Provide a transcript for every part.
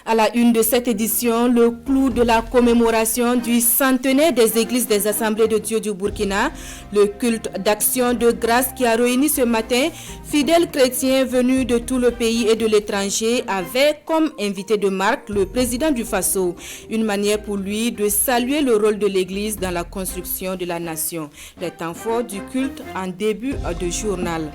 À la une de cette édition, le clou de la commémoration du centenaire des églises des Assemblées de Dieu du Burkina, le culte d'action de grâce qui a réuni ce matin fidèles chrétiens venus de tout le pays et de l'étranger avec comme invité de marque le président du Faso, une manière pour lui de saluer le rôle de l'église dans la construction de la nation. Les temps forts du culte en début de journal.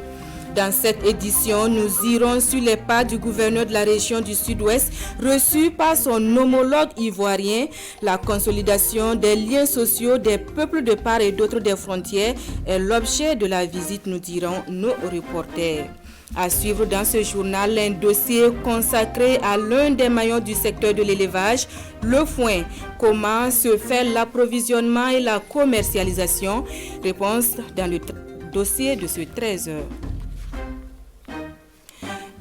Dans cette édition, nous irons sur les pas du gouverneur de la région du Sud-Ouest, reçu par son homologue ivoirien. La consolidation des liens sociaux des peuples de part et d'autre des frontières est l'objet de la visite, nous diront nos reporters. À suivre dans ce journal, un dossier consacré à l'un des maillons du secteur de l'élevage, le foin. Comment se fait l'approvisionnement et la commercialisation? Réponse dans le dossier de ce 13h.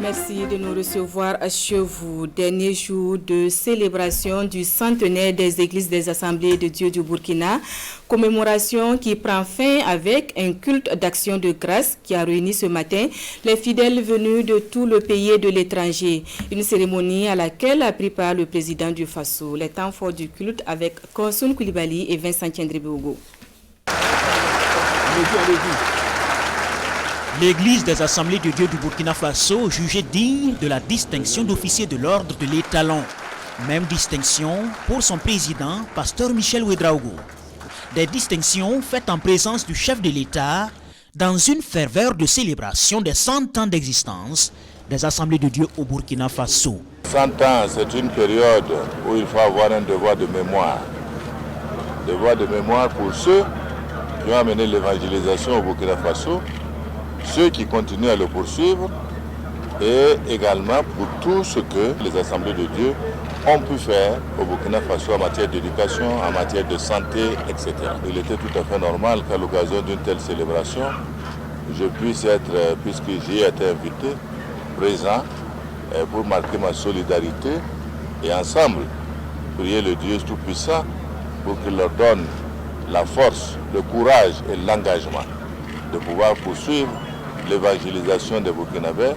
Merci de nous recevoir chez vous. Dernier jour de célébration du centenaire des églises des Assemblées de Dieu du Burkina. Commémoration qui prend fin avec un culte d'action de grâce qui a réuni ce matin les fidèles venus de tout le pays et de l'étranger. Une cérémonie à laquelle a pris part le président du Faso. Les temps forts du culte avec Korsoun Koulibaly et Vincent Tiendré-Bogo. L'église des Assemblées de Dieu du Burkina Faso jugée digne de la distinction d'officier de l'ordre de l'étalon. Même distinction pour son président, pasteur Michel Ouedraogo. Des distinctions faites en présence du chef de l'État dans une ferveur de célébration des 100 ans d'existence des Assemblées de Dieu au Burkina Faso. 100 ans, c'est une période où il faut avoir un devoir de mémoire. Devoir de mémoire pour ceux qui ont amené l'évangélisation au Burkina Faso, ceux qui continuent à le poursuivre et également pour tout ce que les Assemblées de Dieu ont pu faire au Burkina Faso en matière d'éducation, en matière de santé, etc. Il était tout à fait normal qu'à l'occasion d'une telle célébration, je puisse être, puisque j'y ai été invité, présent pour marquer ma solidarité et ensemble prier le Dieu Tout-Puissant pour qu'il leur donne la force, le courage et l'engagement de pouvoir poursuivre l'évangélisation des Burkinabés,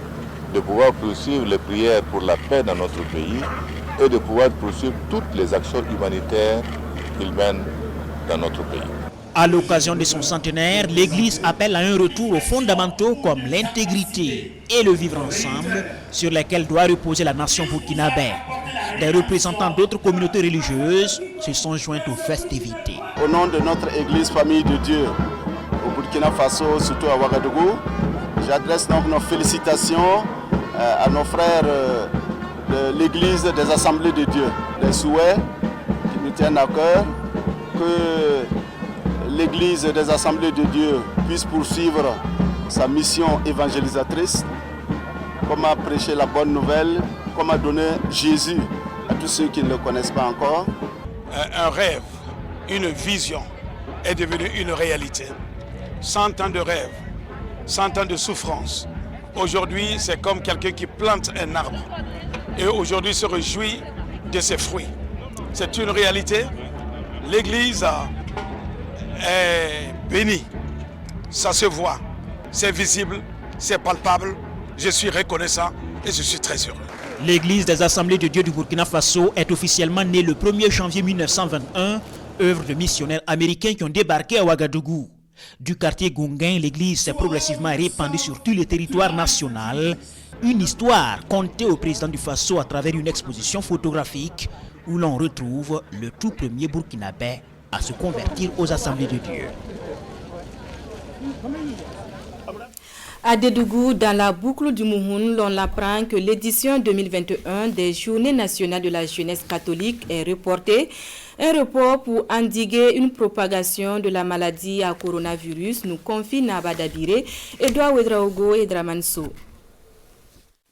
de pouvoir poursuivre les prières pour la paix dans notre pays et de pouvoir poursuivre toutes les actions humanitaires qu'ils mènent dans notre pays. À l'occasion de son centenaire, l'Église appelle à un retour aux fondamentaux comme l'intégrité et le vivre ensemble sur lesquels doit reposer la nation burkinabé. Des représentants d'autres communautés religieuses se sont joints aux festivités. Au nom de notre Église Famille de Dieu au Burkina Faso, surtout à Ouagadougou, j'adresse donc nos félicitations à nos frères de l'Église des Assemblées de Dieu, des souhaits qui nous tiennent à cœur, que l'Église des Assemblées de Dieu puisse poursuivre sa mission évangélisatrice, comment prêcher la bonne nouvelle, comment donner Jésus à tous ceux qui ne le connaissent pas encore. Un rêve, une vision est devenu une réalité. 100 ans de rêve, 100 ans de souffrance. Aujourd'hui, c'est comme quelqu'un qui plante un arbre et aujourd'hui se réjouit de ses fruits. C'est une réalité. L'Église est bénie. Ça se voit, c'est visible, c'est palpable. Je suis reconnaissant et je suis très heureux. L'Église des Assemblées de Dieu du Burkina Faso est officiellement née le 1er janvier 1921, œuvre de missionnaires américains qui ont débarqué à Ouagadougou. Du quartier Gonguin, l'église s'est progressivement répandue sur tout le territoire national. Une histoire contée au président du Faso à travers une exposition photographique où l'on retrouve le tout premier Burkinabé à se convertir aux Assemblées de Dieu. À Dédougou, dans la boucle du Mouhoun, l'on apprend que l'édition 2021 des Journées nationales de la jeunesse catholique est reportée. Un report pour endiguer une propagation de la maladie à coronavirus, nous confie Nabadabire, Edouard Ouedraogo et Dramanso.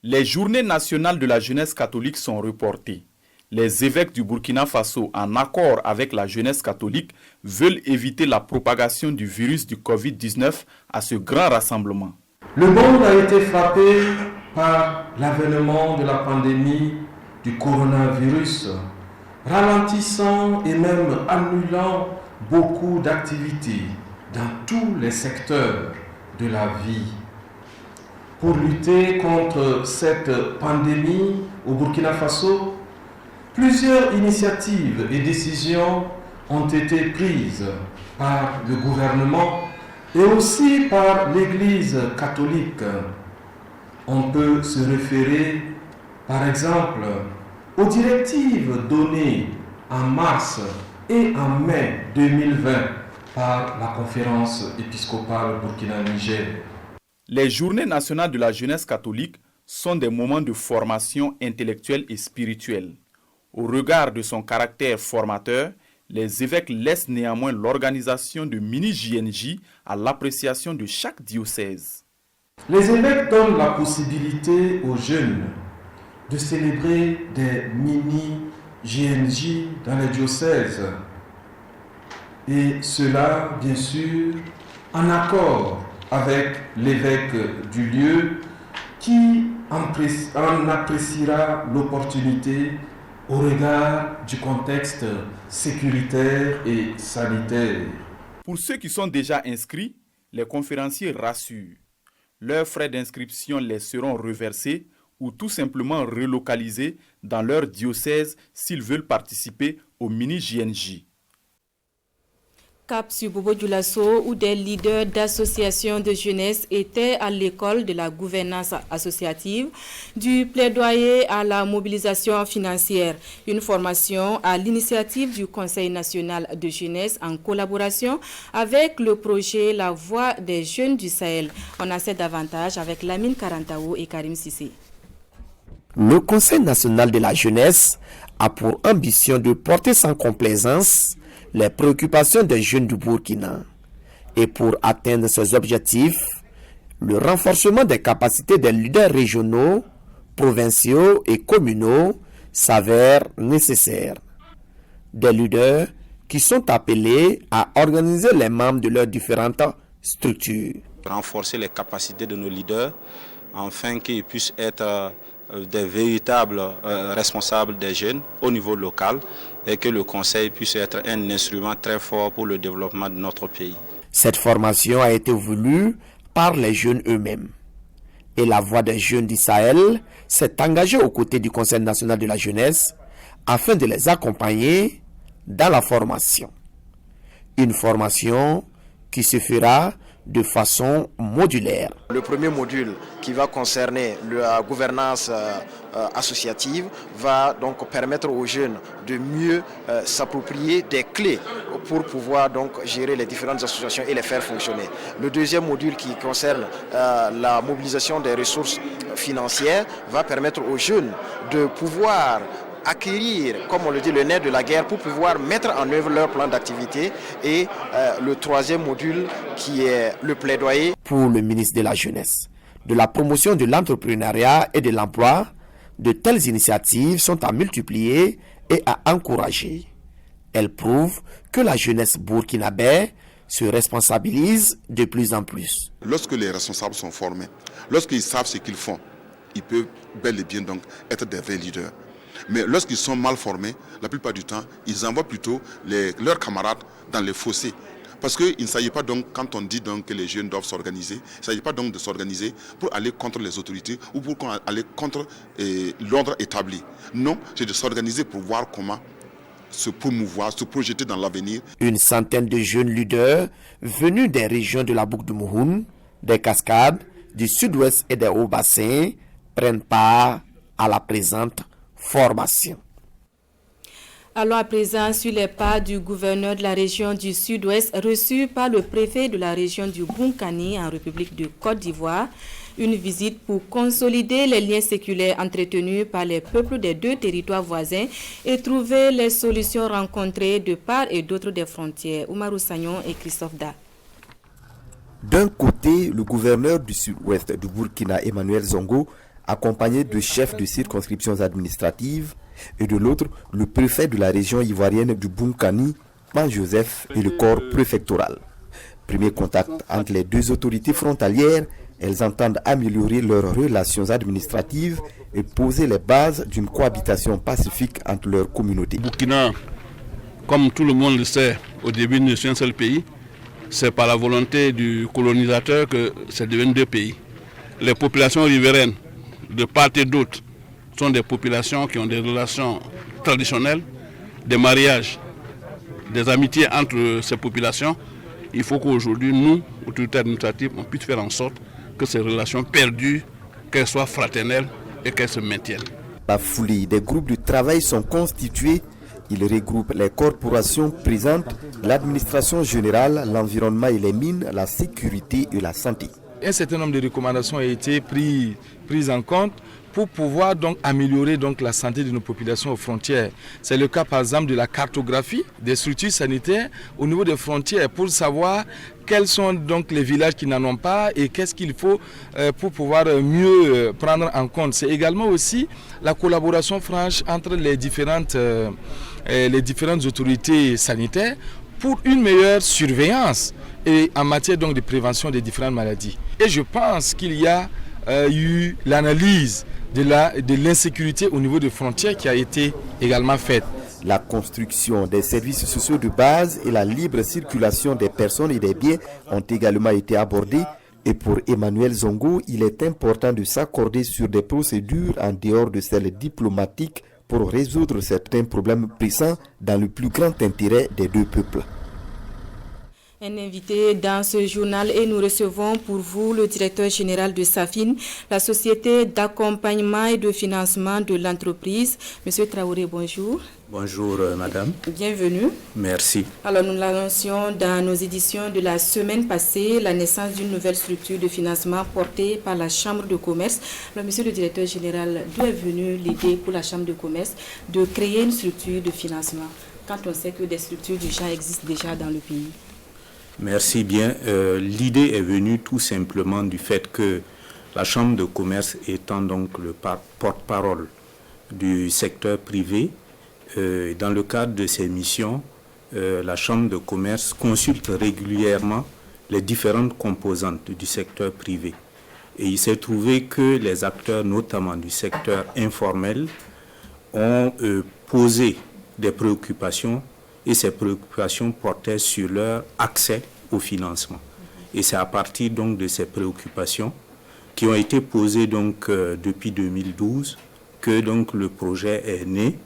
Les Journées nationales de la jeunesse catholique sont reportées. Les évêques du Burkina Faso, en accord avec la jeunesse catholique, veulent éviter la propagation du virus du Covid-19 à ce grand rassemblement. Le monde a été frappé par l'avènement de la pandémie du coronavirus, ralentissant et même annulant beaucoup d'activités dans tous les secteurs de la vie. Pour lutter contre cette pandémie au Burkina Faso, Plusieurs initiatives et décisions ont été prises par le gouvernement et aussi par l'Église catholique. On peut se référer, par exemple, aux directives données en mars et en mai 2020 par la conférence épiscopale Burkina-Niger. Les journées nationales de la jeunesse catholique sont des moments de formation intellectuelle et spirituelle. Au regard de son caractère formateur, les évêques laissent néanmoins l'organisation de mini-JNJ à l'appréciation de chaque diocèse. Les évêques donnent la possibilité aux jeunes de célébrer des mini-JNJ dans les diocèses. Et cela, bien sûr, en accord avec l'évêque du lieu qui en appréciera l'opportunité au regard du contexte sécuritaire et sanitaire. Pour ceux qui sont déjà inscrits, les conférenciers rassurent. Leurs frais d'inscription les seront reversés ou tout simplement relocalisés dans leur diocèse s'ils veulent participer au mini-JNJ. Cap sur Bobo Dioulasso, où des leaders d'associations de jeunesse étaient à l'école de la gouvernance associative, du plaidoyer à la mobilisation financière. Une formation à l'initiative du Conseil national de jeunesse en collaboration avec le projet La Voix des jeunes du Sahel. On a ces davantage avec Lamine Karantaou et Karim Sissé. Le Conseil national de la jeunesse a pour ambition de porter sans complaisance les préoccupations des jeunes du Burkina. Et pour atteindre ces objectifs, le renforcement des capacités des leaders régionaux, provinciaux et communaux s'avère nécessaire. Des leaders qui sont appelés à organiser les membres de leurs différentes structures. Renforcer les capacités de nos leaders afin qu'ils puissent être des véritables responsables des jeunes au niveau local et que le Conseil puisse être un instrument très fort pour le développement de notre pays. Cette formation a été voulue par les jeunes eux-mêmes. Et la Voix des jeunes du Sahel s'est engagée aux côtés du Conseil national de la jeunesse afin de les accompagner dans la formation. Une formation qui se fera de façon modulaire. Le premier module qui va concerner la gouvernance associative va donc permettre aux jeunes de mieux s'approprier des clés pour pouvoir donc gérer les différentes associations et les faire fonctionner. Le deuxième module qui concerne la mobilisation des ressources financières va permettre aux jeunes de pouvoir acquérir, comme on le dit, le nerf de la guerre pour pouvoir mettre en œuvre leur plan d'activité. Et le troisième module qui est le plaidoyer. Pour le ministre de la Jeunesse, de la promotion de l'entrepreneuriat et de l'emploi, de telles initiatives sont à multiplier et à encourager. Elles prouvent que la jeunesse burkinabé se responsabilise de plus en plus. Lorsque les responsables sont formés, lorsqu'ils savent ce qu'ils font, ils peuvent bel et bien donc être des vrais leaders. Mais lorsqu'ils sont mal formés, la plupart du temps, ils envoient plutôt leurs camarades dans les fossés. Parce qu'il ne s'agit pas donc, quand on dit donc que les jeunes doivent s'organiser, il ne s'agit pas donc de s'organiser pour aller contre les autorités ou pour aller contre l'ordre établi. Non, c'est de s'organiser pour voir comment se promouvoir, se projeter dans l'avenir. Une centaine de jeunes leaders venus des régions de la boucle du Mouhoun, des Cascades, du sud-ouest et des hauts-bassins prennent part à la présente formation. Allons à présent sur les pas du gouverneur de la région du Sud-Ouest reçu par le préfet de la région du Bunkani en République de Côte d'Ivoire. Une visite pour consolider les liens séculaires entretenus par les peuples des deux territoires voisins et trouver les solutions rencontrées de part et d'autre des frontières. Oumarou Sagnon et Christophe Da. D'un côté, le gouverneur du Sud-Ouest du Burkina, Emmanuel Zongo, accompagné de chefs de circonscriptions administratives, et de l'autre, le préfet de la région ivoirienne du Bunkani, Man Joseph, et le corps préfectoral. Premier contact entre les deux autorités frontalières, elles entendent améliorer leurs relations administratives et poser les bases d'une cohabitation pacifique entre leurs communautés. Burkina, comme tout le monde le sait, au début ne c'est un seul pays. C'est par la volonté du colonisateur que c'est devenu deux pays. Les populations riveraines, de part et d'autre, sont des populations qui ont des relations traditionnelles, des mariages, des amitiés entre ces populations. Il faut qu'aujourd'hui, nous, autorités administratives, on puisse faire en sorte que ces relations perdurent, qu'elles soient fraternelles et qu'elles se maintiennent. La foulée des groupes de travail sont constitués. Ils regroupent les corporations présentes, l'administration générale, l'environnement et les mines, la sécurité et la santé. Un certain nombre de recommandations ont été prises en compte pour pouvoir donc améliorer donc la santé de nos populations aux frontières. C'est le cas par exemple de la cartographie des structures sanitaires au niveau des frontières pour savoir quels sont donc les villages qui n'en ont pas et qu'est-ce qu'il faut pour pouvoir mieux prendre en compte. C'est également aussi la collaboration franche entre les différentes autorités sanitaires pour une meilleure surveillance et en matière donc de prévention des différentes maladies. Et je pense qu'il y a eu l'analyse de l'insécurité au niveau des frontières qui a été également faite. La construction des services sociaux de base et la libre circulation des personnes et des biens ont également été abordés. Et pour Emmanuel Zongo, il est important de s'accorder sur des procédures en dehors de celles diplomatiques pour résoudre certains problèmes pressants dans le plus grand intérêt des deux peuples. Un invité dans ce journal et nous recevons pour vous le directeur général de Safin, la société d'accompagnement et de financement de l'entreprise. Monsieur Traoré, bonjour. Bonjour madame. Bienvenue. Merci. Alors nous l'annoncions dans nos éditions de la semaine passée, la naissance d'une nouvelle structure de financement portée par la Chambre de commerce. Alors monsieur le directeur général, d'où est venue l'idée pour la Chambre de commerce de créer une structure de financement quand on sait que des structures du genre existent déjà dans le pays? Merci bien. L'idée est venue tout simplement du fait que la Chambre de commerce étant donc le porte-parole du secteur privé, dans le cadre de ses missions, la Chambre de commerce consulte régulièrement les différentes composantes du secteur privé. Et il s'est trouvé que les acteurs, notamment du secteur informel, ont posé des préoccupations et ces préoccupations portaient sur leur accès au financement. Et c'est à partir donc de ces préoccupations qui ont été posées donc depuis 2012 que donc le projet est né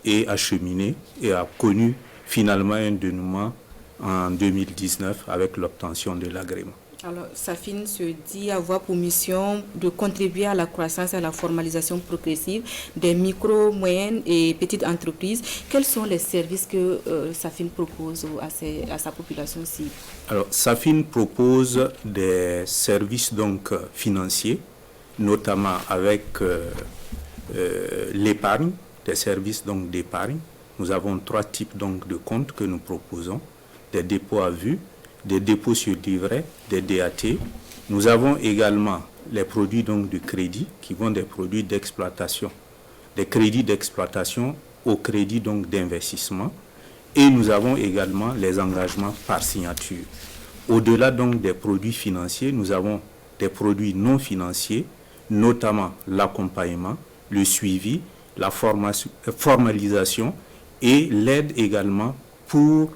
et acheminé et a connu finalement un dénouement en 2019 avec l'obtention de l'agrément. Alors, Safin se dit avoir pour mission de contribuer à la croissance et à la formalisation progressive des micro, moyennes et petites entreprises. Quels sont les services que Safin propose à sa population cible? Alors, Safin propose des services donc financiers, notamment avec l'épargne, des services donc d'épargne. Nous avons 3 types donc de comptes que nous proposons, des dépôts à vue, des dépôts sur livret, des DAT. Nous avons également les produits donc de crédit qui vont des produits d'exploitation, des crédits d'exploitation au crédit donc d'investissement. Et nous avons également les engagements par signature. Au-delà donc des produits financiers, nous avons des produits non financiers, notamment l'accompagnement, le suivi, la formalisation et l'aide également pour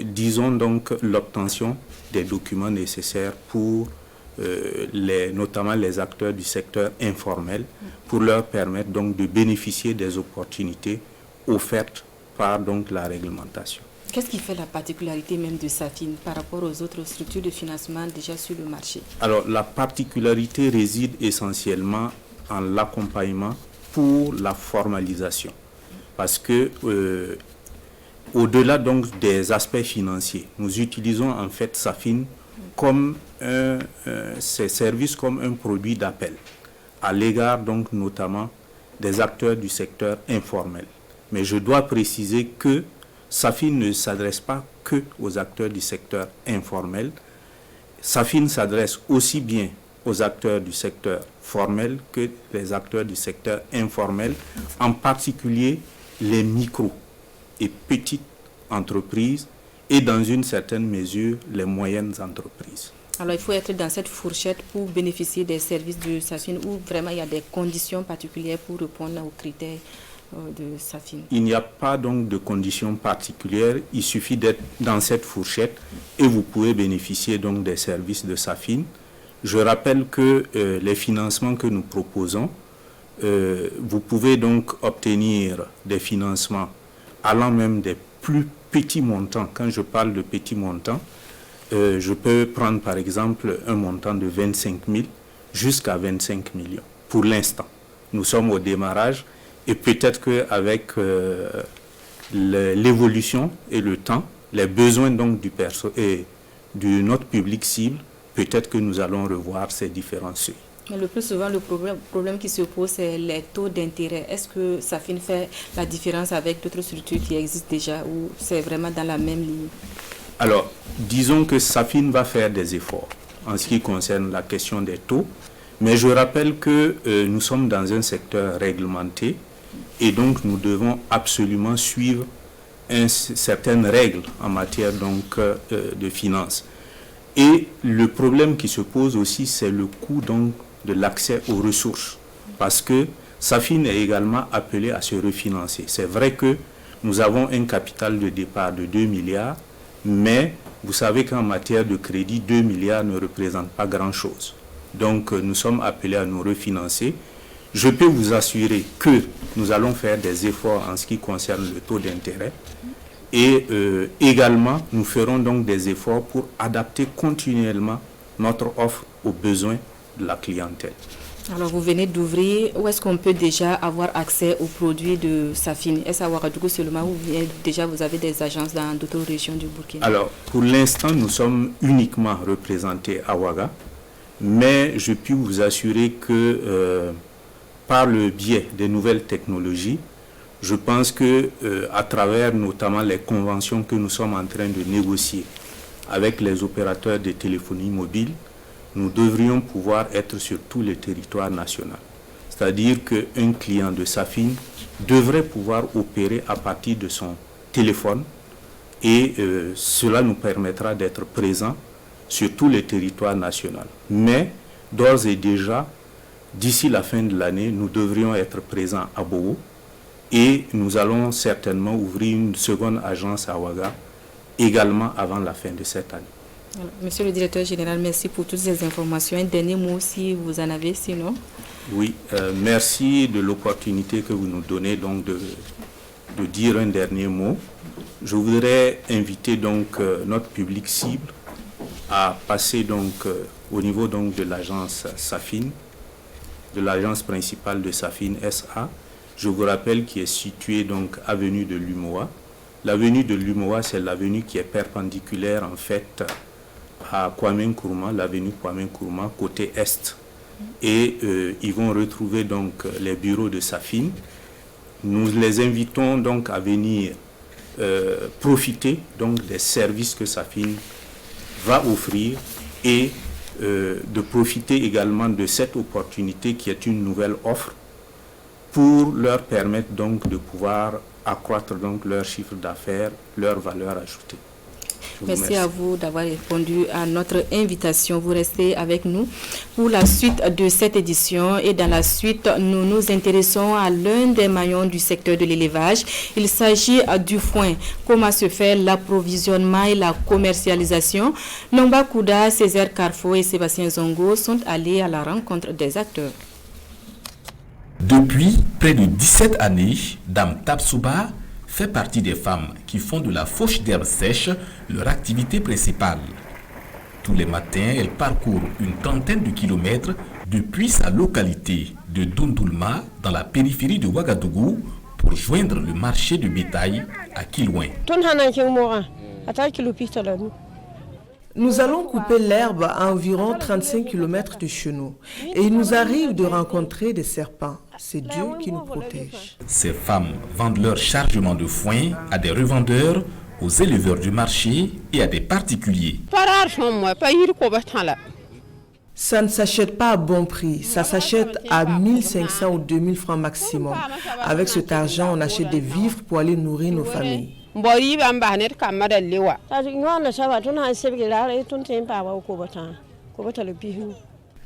disons donc l'obtention des documents nécessaires pour notamment les acteurs du secteur informel pour leur permettre donc de bénéficier des opportunités offertes par donc la réglementation. Qu'est-ce qui fait la particularité même de Safin par rapport aux autres structures de financement déjà sur le marché? Alors la particularité réside essentiellement en l'accompagnement pour la formalisation parce que au-delà donc des aspects financiers, nous utilisons en fait Safin comme ces services comme un produit d'appel à l'égard donc notamment des acteurs du secteur informel. Mais je dois préciser que Safin ne s'adresse pas que aux acteurs du secteur informel. Safin s'adresse aussi bien aux acteurs du secteur formel que les acteurs du secteur informel, en particulier les micros et petites entreprises et dans une certaine mesure les moyennes entreprises. Alors il faut être dans cette fourchette pour bénéficier des services de Safin ou vraiment il y a des conditions particulières pour répondre aux critères de Safin? Il n'y a pas donc de conditions particulières, il suffit d'être dans cette fourchette et vous pouvez bénéficier donc des services de Safin. Je rappelle que les financements que nous proposons vous pouvez donc obtenir des financements allant même des plus petits montants. Quand je parle de petits montants, je peux prendre par exemple un montant de 25 000 jusqu'à 25 millions. Pour l'instant, nous sommes au démarrage et peut-être qu'avec l'évolution et le temps, les besoins donc de notre public cible, peut-être que nous allons revoir ces différents seuils. Mais le plus souvent, le problème qui se pose, c'est les taux d'intérêt. Est-ce que Safin fait la différence avec d'autres structures qui existent déjà ou c'est vraiment dans la même ligne? Alors, disons que Safin va faire des efforts en ce qui concerne la question des taux, mais je rappelle que nous sommes dans un secteur réglementé et donc nous devons absolument suivre certaines règles en matière donc, de finances. Et le problème qui se pose aussi, c'est le coût donc, de l'accès aux ressources, parce que Safin est également appelé à se refinancer. C'est vrai que nous avons un capital de départ de 2 milliards, mais vous savez qu'en matière de crédit, 2 milliards ne représentent pas grand-chose. Donc nous sommes appelés à nous refinancer. Je peux vous assurer que nous allons faire des efforts en ce qui concerne le taux d'intérêt et également nous ferons donc des efforts pour adapter continuellement notre offre aux besoins de la clientèle. Alors vous venez d'ouvrir, où est-ce qu'on peut déjà avoir accès aux produits de Safin? Est-ce à Ouagadougou seulement ou déjà vous avez des agences dans d'autres régions du Burkina? Alors pour l'instant nous sommes uniquement représentés à Ouaga, mais je puis vous assurer que par le biais des nouvelles technologies, je pense que à travers notamment les conventions que nous sommes en train de négocier avec les opérateurs de téléphonie mobile, nous devrions pouvoir être sur tout le territoire national. C'est-à-dire qu'un client de Safin devrait pouvoir opérer à partir de son téléphone et cela nous permettra d'être présents sur tout le territoire national. Mais d'ores et déjà, d'ici la fin de l'année, nous devrions être présents à Bogo et nous allons certainement ouvrir une seconde agence à Ouaga également avant la fin de cette année. Monsieur le directeur général, merci pour toutes ces informations. Un dernier mot si vous en avez, sinon. Oui, merci de l'opportunité que vous nous donnez donc de dire un dernier mot. Je voudrais inviter donc notre public cible à passer donc au niveau donc de l'agence Safin, de l'agence principale de Safin SA. Je vous rappelle qui est située donc avenue de l'Umoa. L'avenue de l'Umoa, c'est l'avenue qui est perpendiculaire en fait à Kwame Nkrumah, l'avenue Kwame Nkrumah, côté est. Et ils vont retrouver donc les bureaux de Safin. Nous les invitons donc à venir profiter donc des services que Safin va offrir et de profiter également de cette opportunité qui est une nouvelle offre pour leur permettre donc de pouvoir accroître donc leur chiffre d'affaires, leur valeur ajoutée. Merci à vous d'avoir répondu à notre invitation. Vous restez avec nous pour la suite de cette édition. Et dans la suite, nous nous intéressons à l'un des maillons du secteur de l'élevage. Il s'agit du foin. Comment se fait l'approvisionnement et la commercialisation? Lomba Kouda, Césaire Carrefour et Sébastien Zongo sont allés à la rencontre des acteurs. Depuis près de 17 années, Dame Tapsouba fait partie des femmes qui font de la fauche d'herbe sèche leur activité principale. Tous les matins, elle parcourt une trentaine de kilomètres depuis sa localité de Dundoulma dans la périphérie de Ouagadougou pour joindre le marché de bétail à Kilouin. Nous allons couper l'herbe à environ 35 km de chez nous et il nous arrive de rencontrer des serpents. C'est Dieu qui nous protège. Ces femmes vendent leur chargement de foin à des revendeurs, aux éleveurs du marché et à des particuliers. Ça ne s'achète pas à bon prix, ça s'achète à 1500 ou 2000 francs maximum. Avec cet argent, on achète des vivres pour aller nourrir nos familles.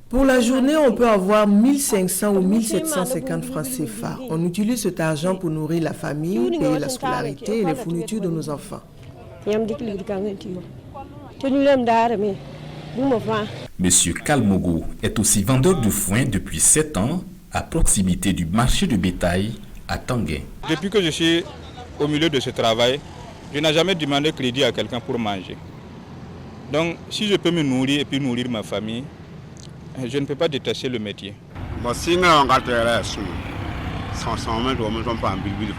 Pour la journée, on peut avoir 1500 ou 1750 francs CFA. On utilise cet argent pour nourrir la famille, payer la scolarité et les fournitures de nos enfants. Monsieur Kalmogo est aussi vendeur de foin depuis 7 ans à proximité du marché de bétail à Tanguay. Depuis que je suis au milieu de ce travail, je n'ai jamais demandé crédit à quelqu'un pour manger. Donc si je peux me nourrir et puis nourrir ma famille, je ne peux pas détacher le métier.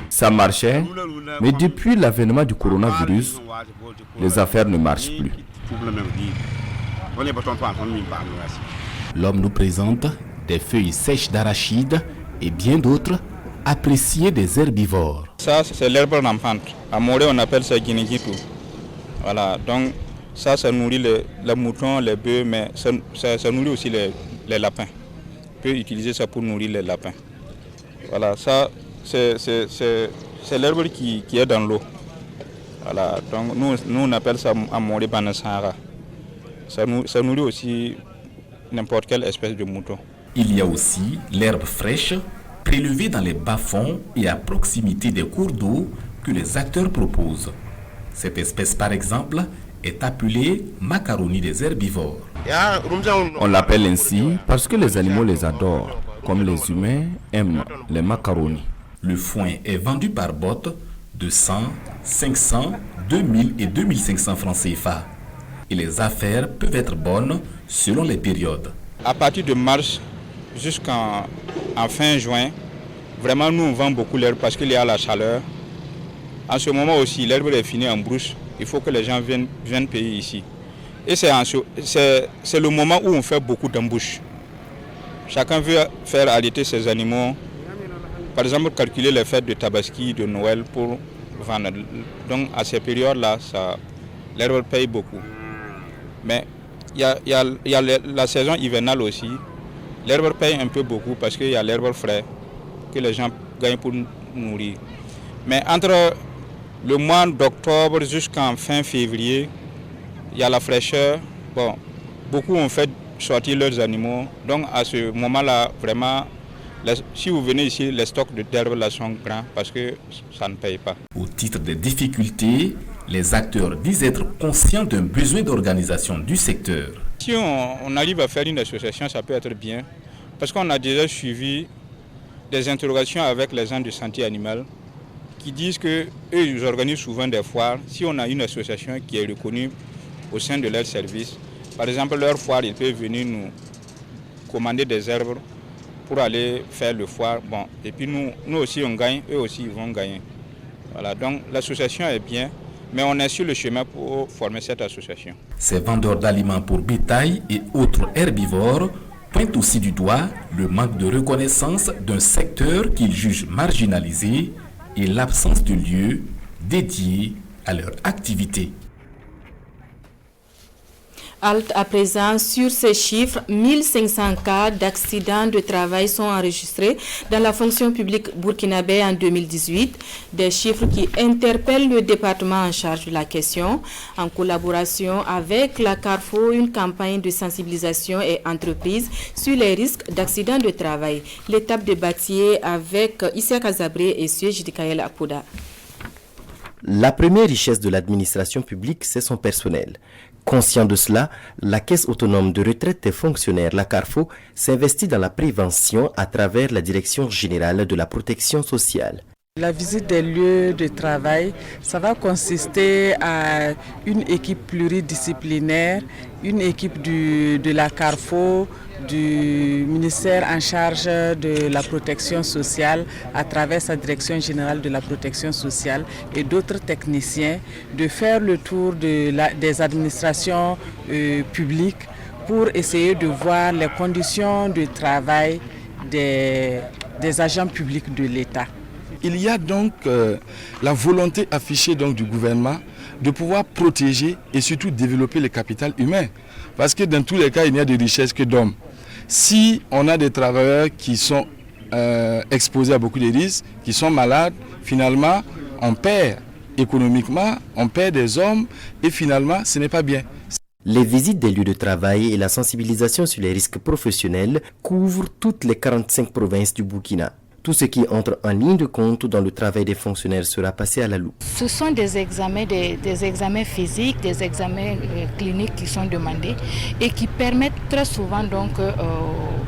Ça marchait, mais depuis l'avènement du coronavirus, les affaires ne marchent plus. L'homme nous présente des feuilles sèches d'arachide et bien d'autres appréciées des herbivores. Ça, c'est l'herbe rampante. À Morée, on appelle ça guinigitou. Voilà, donc ça nourrit les moutons, les bœufs, mais ça nourrit aussi les lapins. On peut utiliser ça pour nourrir les lapins. Voilà, ça, c'est l'herbe qui est dans l'eau. Voilà, donc nous on appelle ça à Morée Banasara. Ça nourrit aussi n'importe quelle espèce de mouton. Il y a aussi l'herbe fraîche, prélevée dans les bas-fonds et à proximité des cours d'eau que les acteurs proposent. Cette espèce, par exemple, est appelée macaroni des herbivores. On l'appelle ainsi parce que les animaux les adorent, comme les humains aiment les macaronis. Le foin est vendu par botte de 100, 500, 2000 et 2500 francs CFA. Et les affaires peuvent être bonnes selon les périodes. À partir de mars jusqu'en fin juin, vraiment nous on vend beaucoup l'herbe parce qu'il y a la chaleur. En ce moment aussi, l'herbe est finie en brousse. Il faut que les gens viennent payer ici. Et c'est le moment où on fait beaucoup d'embauches. Chacun veut faire allaiter ses animaux. Par exemple, calculer les fêtes de Tabaski, de Noël pour vendre. Donc à ces périodes-là, l'herbe paye beaucoup. Mais il y a la saison hivernale aussi. L'herbe paye un peu beaucoup parce qu'il y a l'herbe frais que les gens gagnent pour nourrir. Mais entre le mois d'octobre jusqu'en fin février, il y a la fraîcheur. Bon, beaucoup ont fait sortir leurs animaux. Donc à ce moment-là, vraiment, si vous venez ici, les stocks d'herbe là sont grands parce que ça ne paye pas. Au titre des difficultés, les acteurs disent être conscients d'un besoin d'organisation du secteur. Si on arrive à faire une association, ça peut être bien. Parce qu'on a déjà suivi des interrogations avec les gens de santé animale qui disent qu'eux, ils organisent souvent des foires. Si on a une association qui est reconnue au sein de leur service, par exemple, leur foire, ils peuvent venir nous commander des herbes pour aller faire le foire. Bon, et puis nous aussi, on gagne, eux aussi, ils vont gagner. Voilà, donc l'association est bien, mais on est sur le chemin pour former cette association. Ces vendeurs d'aliments pour bétail et autres herbivores pointent aussi du doigt le manque de reconnaissance d'un secteur qu'ils jugent marginalisé et l'absence de lieux dédiés à leur activité. Halte à présent sur ces chiffres, 1500 cas d'accidents de travail sont enregistrés dans la fonction publique burkinabé en 2018, des chiffres qui interpellent le département en charge de la question. En collaboration avec la Carrefour, une campagne de sensibilisation est entreprise sur les risques d'accidents de travail. L'étape de Batier avec Issa Kazabré et Sué Jidikael Akouda. La première richesse de l'administration publique, c'est son personnel. Conscient de cela, la Caisse autonome de retraite des fonctionnaires, la Carrefour, s'investit dans la prévention à travers la Direction générale de la protection sociale. La visite des lieux de travail, ça va consister à une équipe pluridisciplinaire, une équipe de la Carrefour, du ministère en charge de la protection sociale à travers sa direction générale de la protection sociale et d'autres techniciens, de faire le tour des administrations publiques pour essayer de voir les conditions de travail des agents publics de l'État. Il y a donc la volonté affichée donc, du gouvernement de pouvoir protéger et surtout développer le capital humain. Parce que dans tous les cas, il n'y a de richesse que d'hommes. Si on a des travailleurs qui sont exposés à beaucoup de risques, qui sont malades, finalement, on perd économiquement, on perd des hommes et finalement, ce n'est pas bien. Les visites des lieux de travail et la sensibilisation sur les risques professionnels couvrent toutes les 45 provinces du Burkina. Tout ce qui entre en ligne de compte dans le travail des fonctionnaires sera passé à la loupe. Ce sont des examens, des examens physiques, des examens cliniques qui sont demandés et qui permettent très souvent donc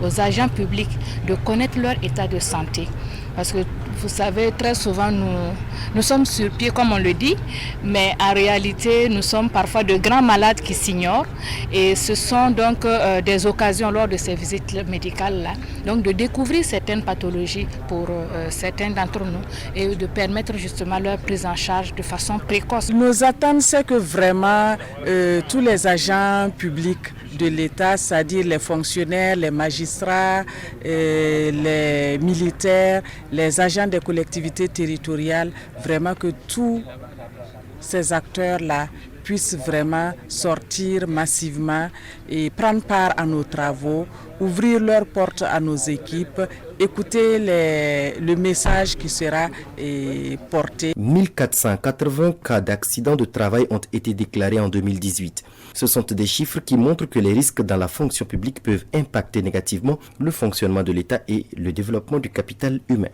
aux agents publics de connaître leur état de santé. Parce que vous savez, très souvent, nous sommes sur pied, comme on le dit, mais en réalité, nous sommes parfois de grands malades qui s'ignorent. Et ce sont donc des occasions lors de ces visites médicales-là, donc de découvrir certaines pathologies pour certains d'entre nous et de permettre justement leur prise en charge de façon précoce. Nos attentes, c'est que vraiment tous les agents publics de l'État, c'est-à-dire les fonctionnaires, les magistrats, les militaires, les agents des collectivités territoriales, vraiment que tous ces acteurs-là puissent vraiment sortir massivement et prendre part à nos travaux, ouvrir leurs portes à nos équipes, écouter le message qui sera porté. 1480 cas d'accidents de travail ont été déclarés en 2018. Ce sont des chiffres qui montrent que les risques dans la fonction publique peuvent impacter négativement le fonctionnement de l'État et le développement du capital humain.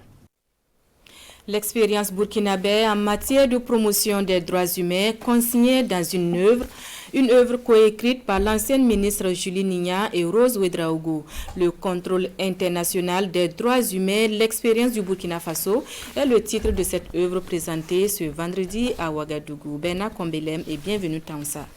L'expérience burkinabé en matière de promotion des droits humains consignée dans une œuvre coécrite par l'ancienne ministre Julie Nigna et Rose Ouedraogo. Le contrôle international des droits humains, l'expérience du Burkina Faso est le titre de cette œuvre présentée ce vendredi à Ouagadougou. Bena Kombelem et bienvenue Taonsa.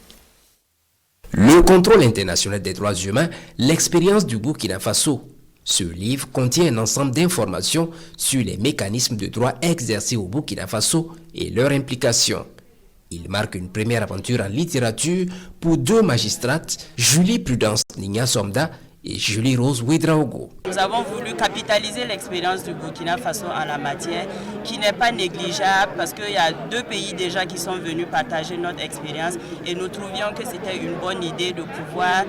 Le contrôle international des droits humains, l'expérience du Burkina Faso. Ce livre contient un ensemble d'informations sur les mécanismes de droit exercés au Burkina Faso et leur implication. Il marque une première aventure en littérature pour deux magistrates, Julie Prudence Nigna Somda et Julie Rose Ouedraogo. Nous avons voulu capitaliser l'expérience du Burkina Faso en la matière, qui n'est pas négligeable parce qu'il y a deux pays déjà qui sont venus partager notre expérience et nous trouvions que c'était une bonne idée de pouvoir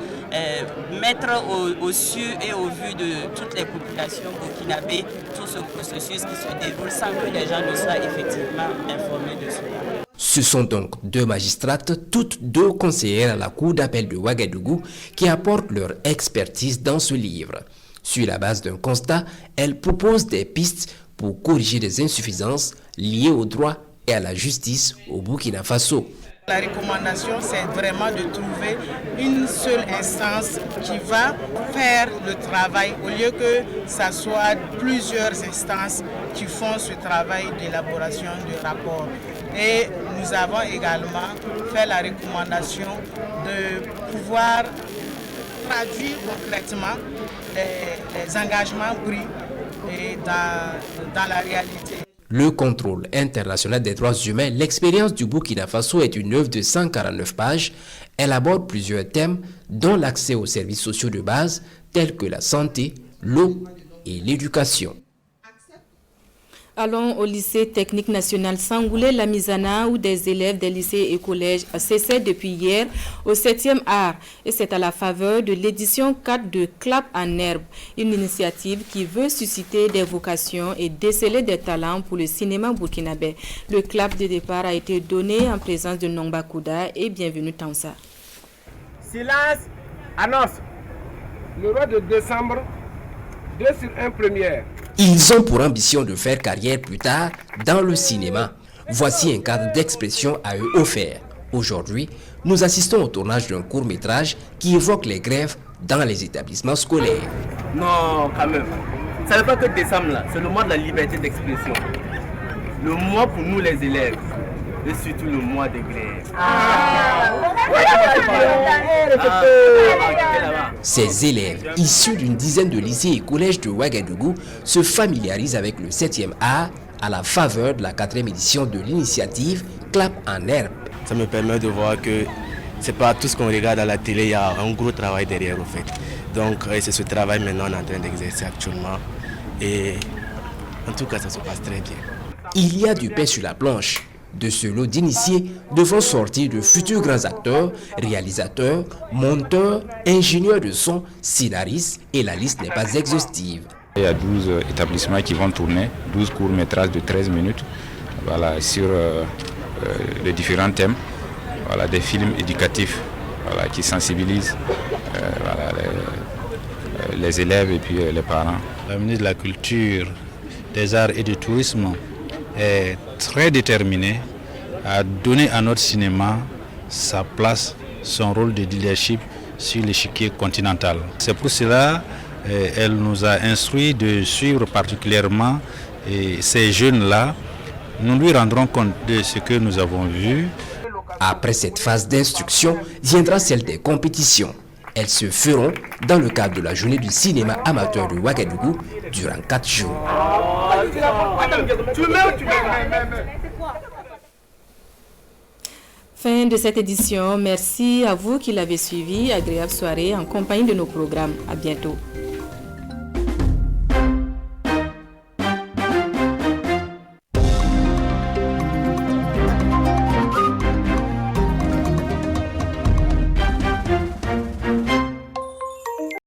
mettre au su et au vu de toutes les populations burkinabées tout ce processus qui se déroule sans que les gens ne soient effectivement informés de cela. Ce sont donc deux magistrates, toutes deux conseillères à la cour d'appel de Ouagadougou, qui apportent leur expertise dans ce livre. Sur la base d'un constat, elles proposent des pistes pour corriger des insuffisances liées au droit et à la justice au Burkina Faso. La recommandation, c'est vraiment de trouver une seule instance qui va faire le travail au lieu que ça soit plusieurs instances qui font ce travail d'élaboration de rapport. Et nous avons également fait la recommandation de pouvoir traduire concrètement les engagements pris dans la réalité. Le contrôle international des droits humains, l'expérience du Burkina Faso est une œuvre de 149 pages. Elle aborde plusieurs thèmes, dont l'accès aux services sociaux de base, tels que la santé, l'eau et l'éducation. Allons au lycée technique national Sangoulé-Lamizana où des élèves des lycées et collèges s'essaient depuis hier au 7e art. Et c'est à la faveur de l'édition 4 de Clap en herbe, une initiative qui veut susciter des vocations et déceler des talents pour le cinéma burkinabé. Le clap de départ a été donné en présence de Nongba Kouda et bienvenue Taonsa. Silence, annonce. Le roi de décembre, 2 sur 1 première. Ils ont pour ambition de faire carrière plus tard dans le cinéma. Voici un cadre d'expression à eux offert. Aujourd'hui, nous assistons au tournage d'un court-métrage qui évoque les grèves dans les établissements scolaires. Non, quand même. Ça ne veut pas que décembre, là, c'est le mois de la liberté d'expression. Le mois pour nous les élèves. Et surtout le mois de grève. Ces élèves, issus d'une dizaine de lycées et collèges de Ouagadougou, se familiarisent avec le 7e art à la faveur de la 4e édition de l'initiative Clap en herbe. Ça me permet de voir que c'est pas tout ce qu'on regarde à la télé, il y a un gros travail derrière au fait. Donc c'est ce travail maintenant qu'on est en train d'exercer actuellement. Et en tout cas, ça se passe très bien. Il y a du pain sur la planche. De ce lot d'initiés devront sortir de futurs grands acteurs, réalisateurs, monteurs, ingénieurs de son, scénaristes et la liste n'est pas exhaustive. Il y a 12 établissements qui vont tourner, 12 courts-métrages de 13 minutes sur les différents thèmes, des films éducatifs qui sensibilisent les élèves et puis les parents. La ministre de la Culture, des Arts et du Tourisme est très déterminé à donner à notre cinéma sa place, son rôle de leadership sur l'échiquier continental. C'est pour cela Elle nous a instruit de suivre particulièrement ces jeunes-là. Nous lui rendrons compte de ce que nous avons vu. Après cette phase d'instruction, viendra celle des compétitions. Elles se feront dans le cadre de la journée du cinéma amateur de Ouagadougou durant 4 jours. Fin de cette édition. Merci à vous qui l'avez suivi. Agréable soirée en compagnie de nos programmes. À bientôt.